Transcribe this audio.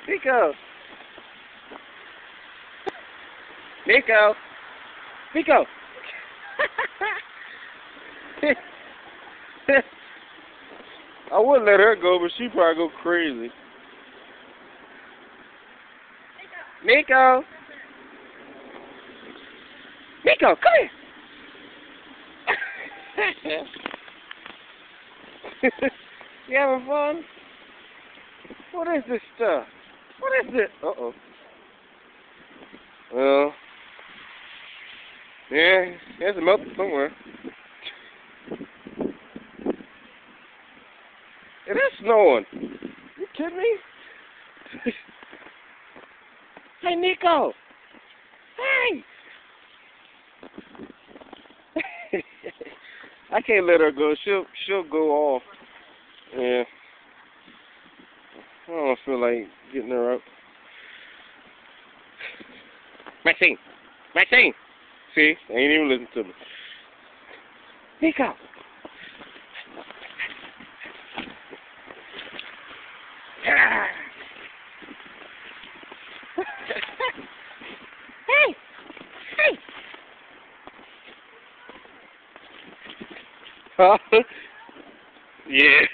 Nico. Nico. Nico. I wouldn't let her go, but she probably go crazy. Nico. Nico, come here. You having fun? What is this stuff? What is it? Uh-oh. Well, yeah, there's a milk somewhere. It is snowing. You kidding me? Hey, Nico. Hey. I can't let her go. She'll go off. Yeah. I don't feel like getting her up. Maxine. Maxine. See, ain't even listening to me. Nico. Hey. Hey. Huh? Yeah.